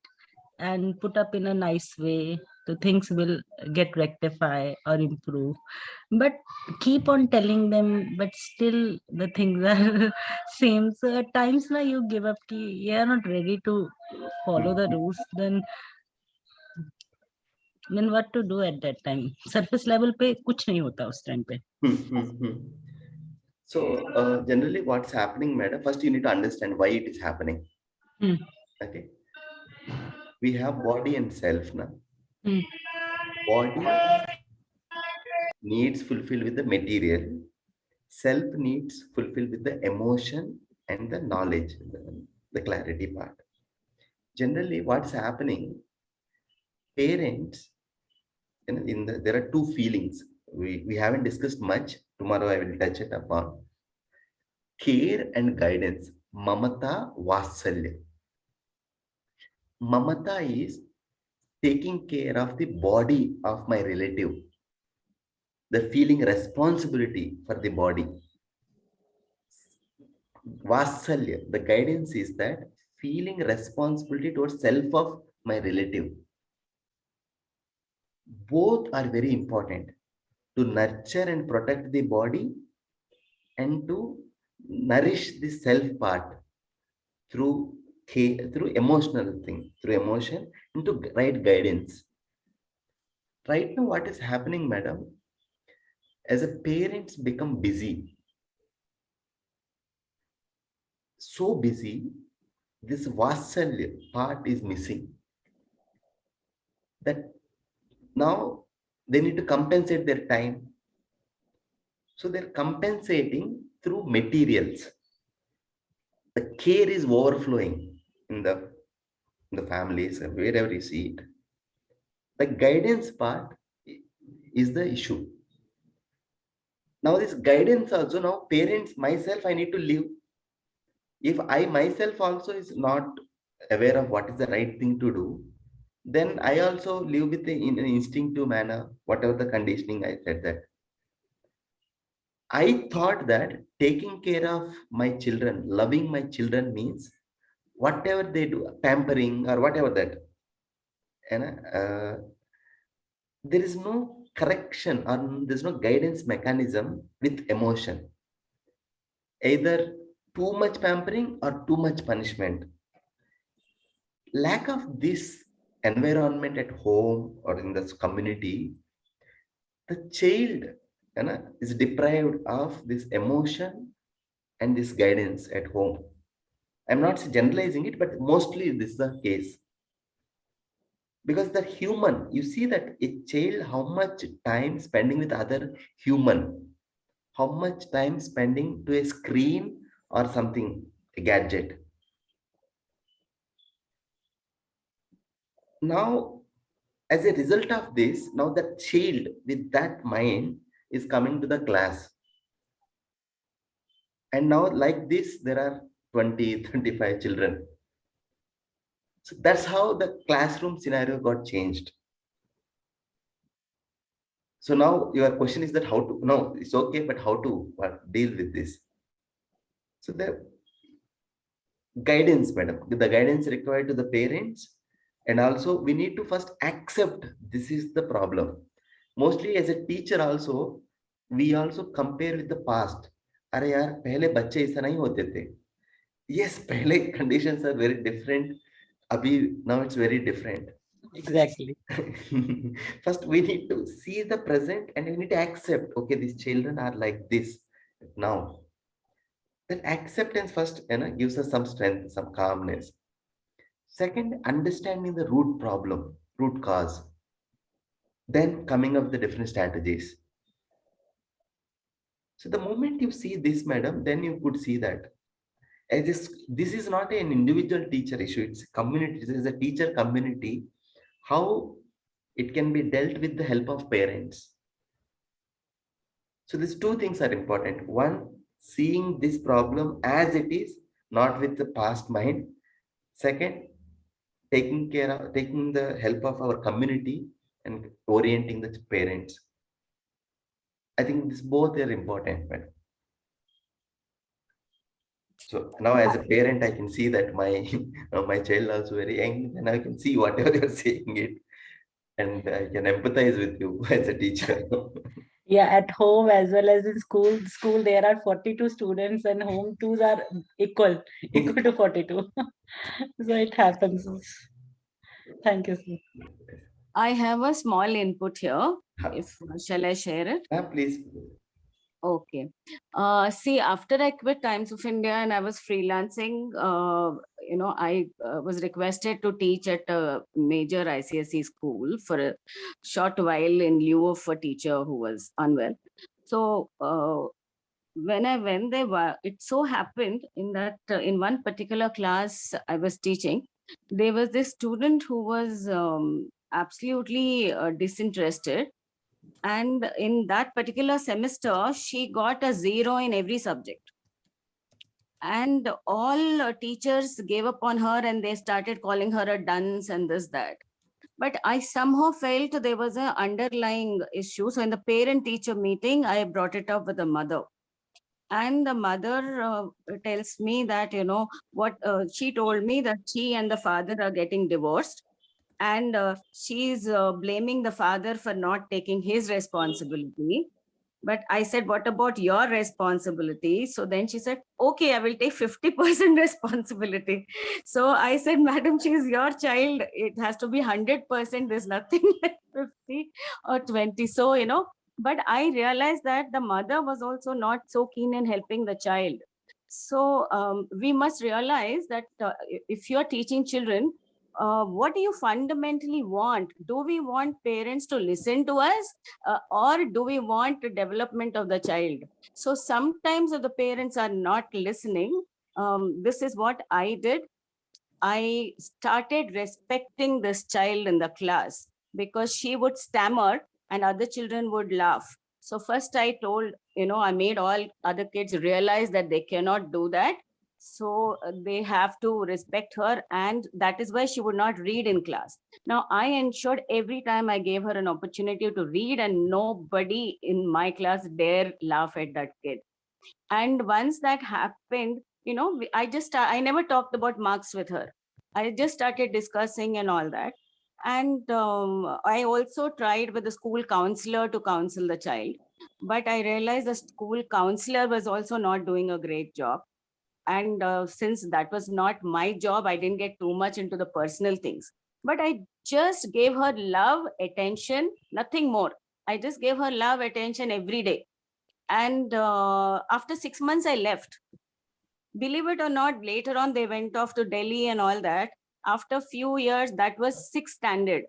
and put up in a nice way, so things will get rectified or improve. But keep on telling them, but still the things are same. So at times now you give up, you are not ready to follow the rules, then what to do at that time? Surface level pe kuch nahi hota us time pe. So generally what's happening, madam, first you need to understand why it is happening. Okay. We have body and self now. Body needs fulfilled with the material. Self needs fulfilled with the emotion and the knowledge, the clarity part. Generally what's happening, parents, there are 2 feelings. We haven't discussed much. Tomorrow I will touch it upon. Care and guidance. Mamata, Vasalya. Mamata is taking care of the body of my relative. The feeling responsibility for the body. Vasalya, the guidance is that feeling responsibility towards self of my relative. Both are very important to nurture and protect the body and to nourish the self part through emotional thing, through emotion, into right guidance. Right now, what is happening, madam? As a parents become busy, so busy, this vasalya part is missing. That now they need to compensate their time. So they're compensating through materials. The care is overflowing in the families, wherever you see it. The guidance part, is the issue. Now this guidance also, now parents, myself, I need to live. If I myself also is not aware of what is the right thing to do, then I also live with in an instinctive manner, whatever the conditioning I said that. I thought that taking care of my children, loving my children means whatever they do, pampering or whatever that. And there is no correction or there's no guidance mechanism with emotion. Either too much pampering or too much punishment. Lack of this environment at home or in this community, the child is deprived of this emotion and this guidance at home. I'm not generalizing it, but mostly this is the case. Because the human, you see that a child, how much time spending with other human, how much time spending to a screen or something, a gadget. Now, as a result of this, now the child with that mind is coming to the class. And now like this, there are 20, 25 children. So that's how the classroom scenario got changed. So now your question is that how to, no, it's okay, but how to deal with this? So the guidance, madam, the guidance required to the parents, and also we need to first accept this is the problem. Mostly as a teacher also, we also compare with the past. अरे यार पहले बच्चे ऐसा नहीं होते थे. Yes, पहले conditions are very different. Now it's very different. Exactly. First, we need to see the present and we need to accept, okay, these children are like this now. That acceptance first gives us some strength, some calmness. Second, understanding the root problem, root cause. Then coming up with the different strategies. So the moment you see this, madam, then you could see that this is not an individual teacher issue, it's a community, this is a teacher community, how it can be dealt with the help of parents. So these two things are important. One, seeing this problem as it is, not with the past mind. Second, taking the help of our community and orienting the parents. I think these both are important, madam. So now as a parent, I can see that my my child also very young, and I can see whatever you're saying it, and I can empathize with you as a teacher. Yeah, at home as well as in school. School there are 42 students, and home twos are equal to 42. So it happens. Thank you, sir. I have a small input here. If shall I share it? Please. Okay. See, after I quit Times of India and I was freelancing, I was requested to teach at a major ICSE school for a short while in lieu of a teacher who was unwell. So when I went there, it so happened in that in one particular class I was teaching, there was this student who was absolutely disinterested. And in that particular semester, she got a 0 in every subject. And all teachers gave up on her and they started calling her a dunce and this, that. But I somehow felt there was an underlying issue. So in the parent-teacher meeting, I brought it up with the mother. And the mother tells me that, she told me that she and the father are getting divorced. And she's blaming the father for not taking his responsibility. But I said, what about your responsibility? So then she said, okay, I will take 50% responsibility. So I said, madam, she is your child. It has to be 100%. There's nothing like 50 or 20. So, but I realized that the mother was also not so keen in helping the child. So we must realize that if you're teaching children, what do you fundamentally want? Do we want parents to listen to us or do we want the development of the child? So sometimes if the parents are not listening, this is what I did. I started respecting this child in the class because she would stammer and other children would laugh. So first I told, I made all other kids realize that they cannot do that. So they have to respect her, and that is why she would not read in class. Now I ensured every time I gave her an opportunity to read, and nobody in my class dare laugh at that kid. And once that happened, I never talked about marks with her. I just started discussing and all that. And I also tried with the school counselor to counsel the child, but I realized the school counselor was also not doing a great job. And since that was not my job, I didn't get too much into the personal things, but I just gave her love, attention, nothing more. I just gave her love, attention every day. And after 6 months I left. Believe it or not, later on they went off to Delhi and all that. After few years, that was 6th standard,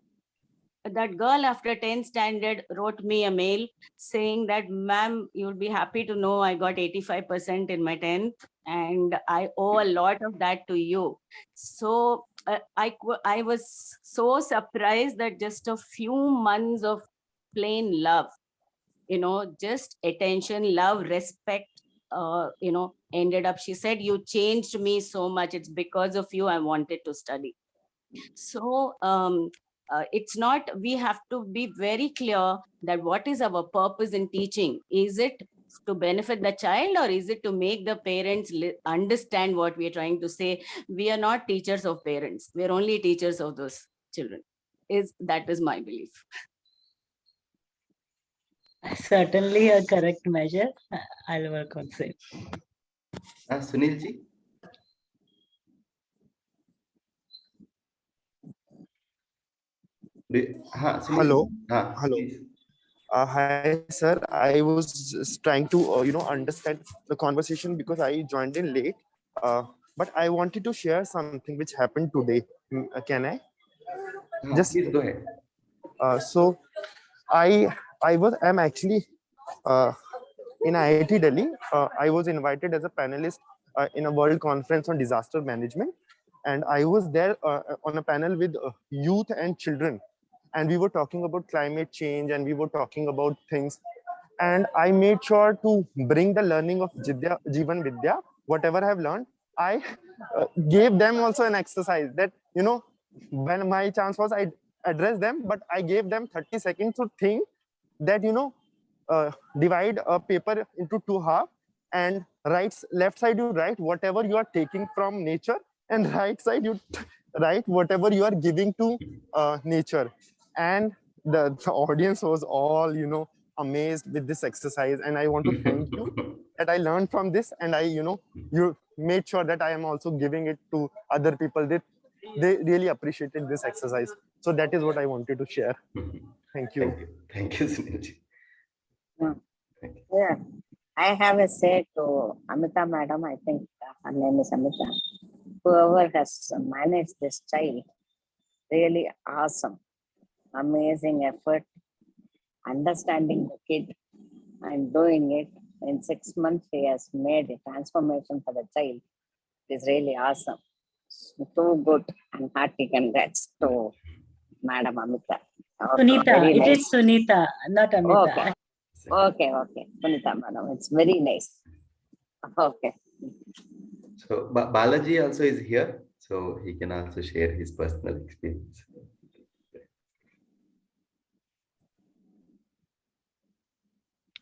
that girl after 10th standard wrote me a mail saying that, ma'am, you'll be happy to know I got 85% in my 10th, and I owe a lot of that to you. So I was so surprised that just a few months of plain love, just attention, love, respect, ended up, she said, you changed me so much. It's because of you I wanted to study. So it's not, we have to be very clear that what is our purpose in teaching. Is it to benefit the child, or is it to make the parents understand what we are trying to say? We are not teachers of parents. We are only teachers of those children. That is my belief. Certainly a correct measure. I'll work on same. Sunil ji. Hello. Hello. Hi, sir. I was just trying to, understand the conversation because I joined in late. But I wanted to share something which happened today. Can I? Just please go ahead. So, I'm actually in IIT Delhi. I was invited as a panelist in a world conference on disaster management, and I was there on a panel with youth and children. And we were talking about climate change, and we were talking about things. And I made sure to bring the learning of Jivan Vidya, whatever I have learned. I gave them also an exercise that, when my chance was, I addressed them, but I gave them 30 seconds to think that, divide a paper into 2 halves, and left side you write whatever you are taking from nature, and right side you write whatever you are giving to nature. And the audience was all, amazed with this exercise. And I want to thank you that I learned from this, and you made sure that I am also giving it to other people. They really appreciated this exercise. So that is what I wanted to share. Thank you. Thank you, Sunilji. Yeah, I have a say to Amita madam. I think her name is Amita. Whoever has managed this child, really awesome, amazing effort, understanding the kid and doing it. In 6 months, she has made a transformation for the child. It is really awesome. Too good, and hearty congrats to Madam Amita. Sunita, it is Sunita, not Amita. Okay. Sunita madam, it's very nice. Okay. So Balaji also is here, so he can also share his personal experience.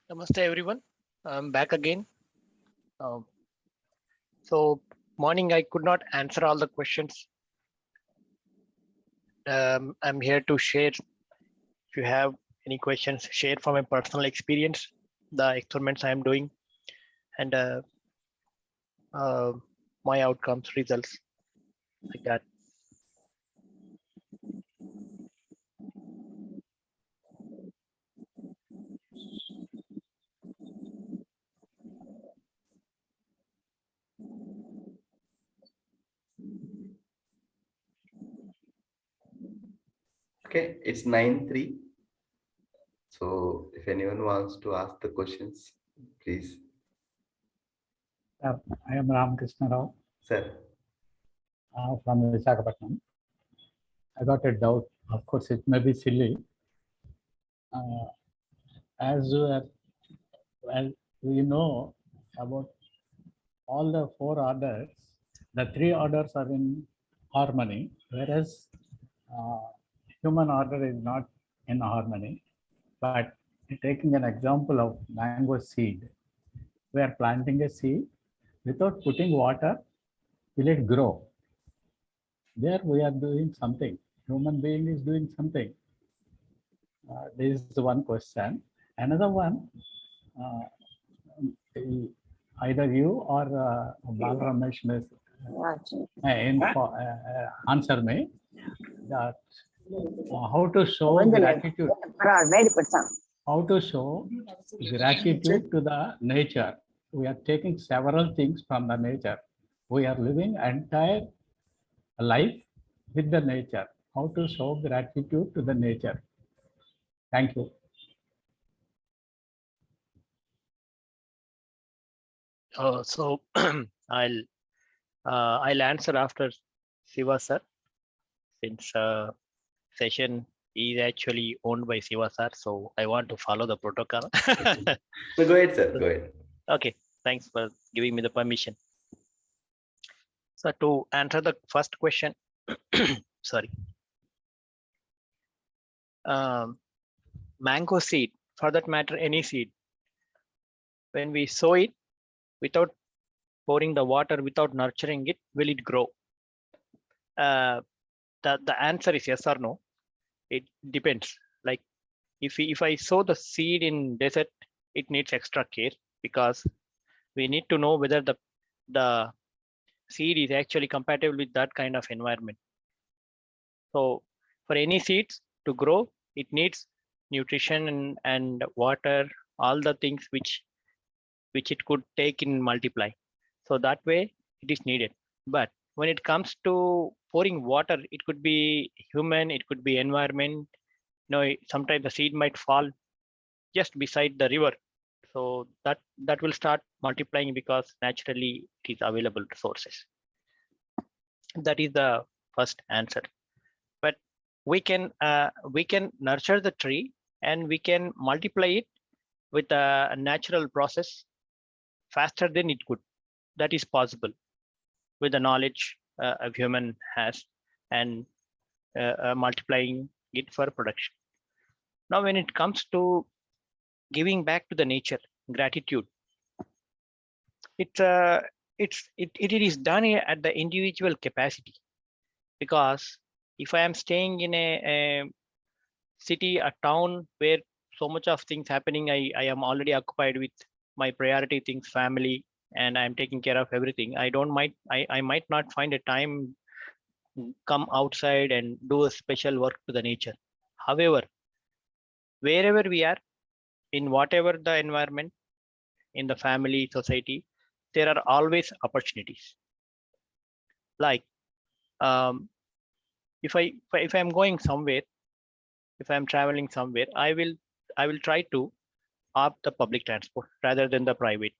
Namaste everyone, I'm back again. So morning I could not answer all the questions. I'm here to share. If you have any questions, share from my personal experience, the experiments I am doing, and my outcomes, results, like that. Okay, it's 9:03. So if anyone wants to ask the questions, please. I am Ramakrishna Rao. Sir. From Visakhapatnam. I got a doubt. Of course, it may be silly. as well, we know about all the 4 orders, the 3 orders are in harmony, whereas human order is not in harmony. But taking an example of mango seed, we are planting a seed without putting water, will it grow? There we are doing something. Human being is doing something. This is one question. Another one, either you or Bal Ramesh answer me that how to show gratitude. How to show gratitude to the nature. We are taking several things from the nature. We are living entire life with the nature. How to show gratitude to the nature. Thank you. So I'll answer after Siva sir, since session is actually owned by Siva sir, so I want to follow the protocol. So go ahead, sir. Go ahead. Okay, thanks for giving me the permission. So to answer the first question, sorry. Mango seed, for that matter, any seed, when we sow it without pouring the water, without nurturing it, will it grow? The answer is yes or no. It depends. Like if I sow the seed in desert, it needs extra care, because we need to know whether the seed is actually compatible with that kind of environment. So for any seeds to grow, it needs nutrition and water, all the things which it could take in multiply. So that way it is needed. But when it comes to pouring water, it could be human, it could be environment. You know, sometimes the seed might fall just beside the river. So that will start multiplying because naturally it is available resources. That is the first answer. But we can nurture the tree and we can multiply it with a natural process faster than it could. That is possible with the knowledge a human has and multiplying it for production. Now, when it comes to giving back to the nature, gratitude, it is done at the individual capacity. Because if I am staying in a city, a town where so much of things happening, I am already occupied with my priority things, family, and I'm taking care of everything. I might not find a time come outside and do a special work to the nature. However, wherever we are, in whatever the environment, in the family, society, there are always opportunities. Like if I'm going somewhere, if I'm traveling somewhere, I will try to opt the public transport rather than the private.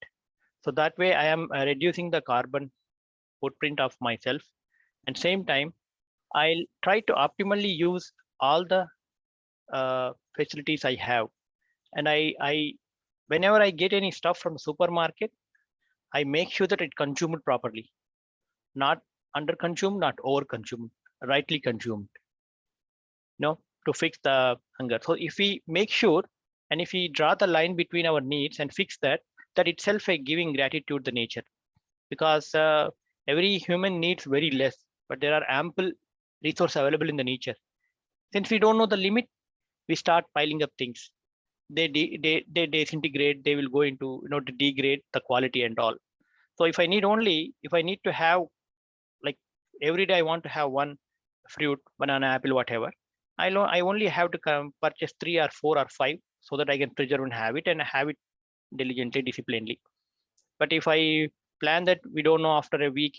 So that way I am reducing the carbon footprint of myself, and same time I'll try to optimally use all the facilities I have. And I whenever I get any stuff from the supermarket, I make sure that it consumed properly, not under consumed, not over consumed, rightly consumed, to fix the hunger. So if we make sure and if we draw the line between our needs and fix that itself is giving gratitude to nature. Because every human needs very less, but there are ample resources available in the nature. Since we don't know the limit, we start piling up things. They disintegrate, they will go into, to degrade the quality and all. So if I need to have, like every day I want to have one fruit, banana, apple, whatever, I only have to purchase 3 or 4 or 5 so that I can preserve and have it diligently, disciplinedly. But if I plan that, we don't know, after a week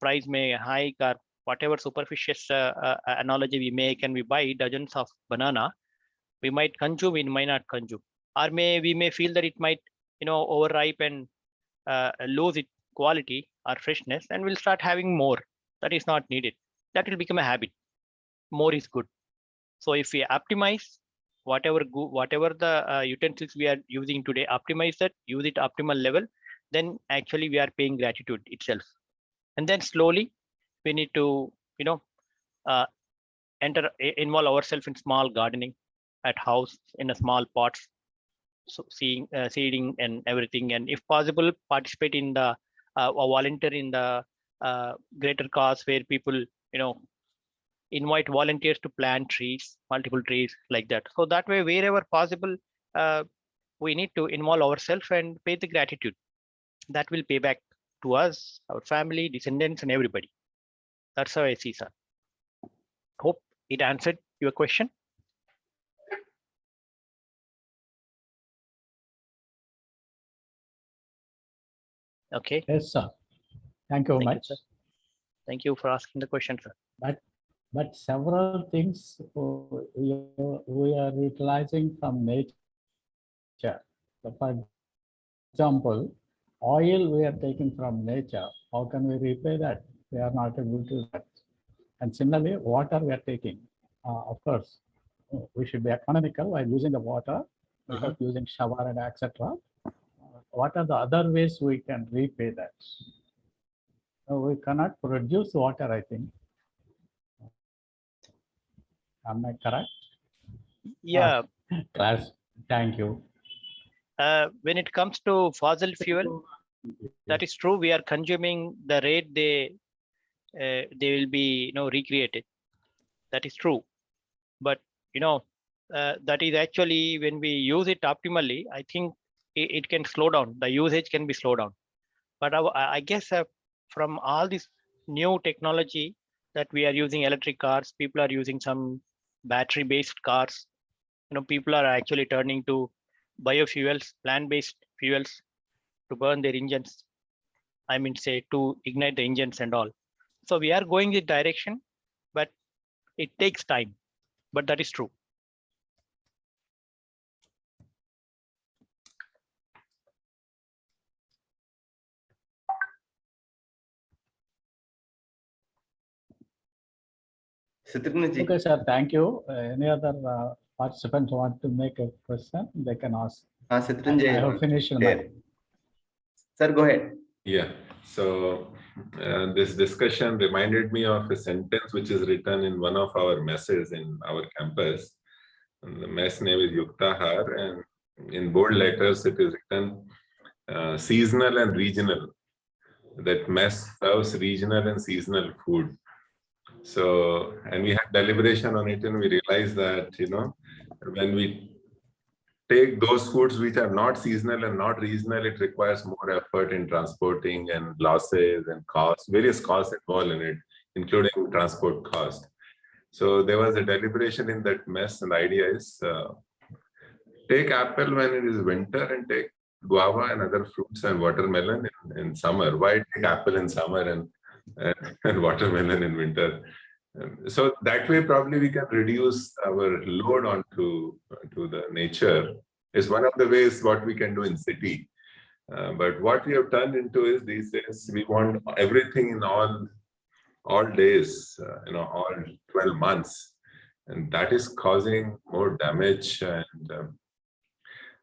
price may hike, or whatever superficial analogy we make, and we buy dozens of banana, we might consume, we might not consume, or we may feel that it might overripe and lose its quality or freshness, and we'll start having more. That is not needed. That will become a habit. More is good. So if we optimize whatever the utensils we are using today, optimize that, use it optimal level, then actually we are paying gratitude itself. And then slowly we need to, involve ourselves in small gardening at house in a small pots, so seeding and everything, and if possible participate in the or volunteer in the greater cause where people invite volunteers to plant trees, multiple trees like that. So that way, wherever possible, we need to involve ourselves and pay the gratitude. That will pay back to us, our family, descendants, and everybody. That's how I see, sir. Hope it answered your question. Okay. Yes, sir. Thank you very much. Sir. Thank you for asking the question, sir. But several things we are utilizing from nature. So for example, oil we are taking from nature. How can we repay that? We are not able to do that. And similarly, water we are taking. Of course, we should be economical while using the water without using shower and etc. What are the other ways we can repay that? We cannot produce water, I think. Am I correct? Yeah. Class, thank you. When it comes to fossil fuel, that is true. We are consuming the rate they will be recreated. That is true. But that is actually when we use it optimally, I think it can slow down. The usage can be slowed down. But I guess from all this new technology that we are using, electric cars, people are using some battery-based cars. People are actually turning to biofuels, plant-based fuels to burn their engines. I mean, say to ignite the engines and all. So we are going this direction, but it takes time. But that is true. Okay, sir. Thank you. Any other participants want to make a question? They can ask. I have finished. Sir, go ahead. Yeah. So this discussion reminded me of a sentence which is written in one of our messes in our campus. And the mess name is Yuktahar, and in bold letters it is written seasonal and regional. That mess serves regional and seasonal food. So, and we had deliberation on it, and we realized that, when we take those foods which are not seasonal and not regional, it requires more effort in transporting and losses and costs, various costs involved in it, including transport cost. So there was a deliberation in that mess, and the idea is take apple when it is winter and take guava and other fruits and watermelon in summer. Why take apple in summer and watermelon in winter? So that way probably we can reduce our load onto the nature. Is one of the ways what we can do in city. But what we have turned into is these days we want everything in all days, all 12 months, and that is causing more damage. And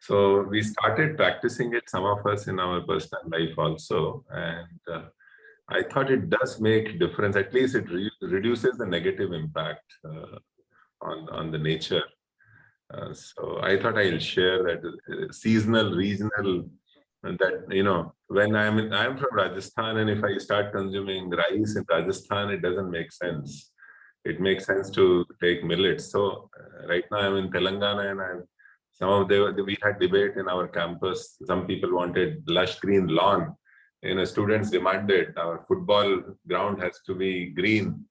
so we started practicing it, some of us in our personal life also, and I thought it does make difference. At least it reduces the negative impact on the nature. So I thought I'll share that seasonal, regional, that when I'm from Rajasthan, and if I start consuming rice in Rajasthan, it doesn't make sense. It makes sense to take millets. So right now I'm in Telangana, and we had debate in our campus. Some people wanted lush green lawn. Students demanded our football ground has to be green,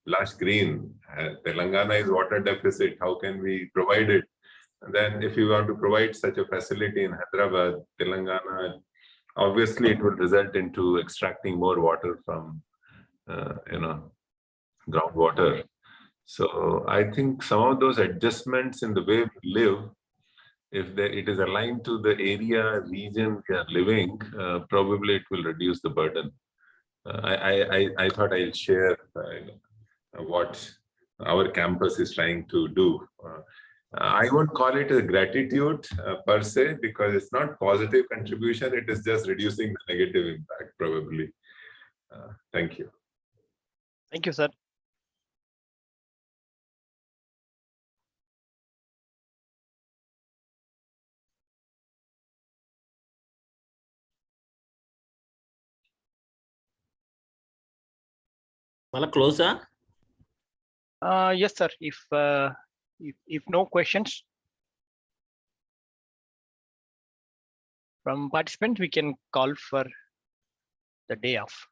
lush green. Telangana is water deficit. How can we provide it? And then if you want to provide such a facility in Hyderabad, Telangana, obviously it will result into extracting more water from, groundwater. So I think some of those adjustments in the way we live, if it is aligned to the area, region we are living, probably it will reduce the burden. I thought I'll share what our campus is trying to do. I won't call it a gratitude per se, because it's not positive contribution. It is just reducing the negative impact, probably. Thank you. Thank you, sir. Close, Yes, sir. If no questions from participants, we can call for the day off.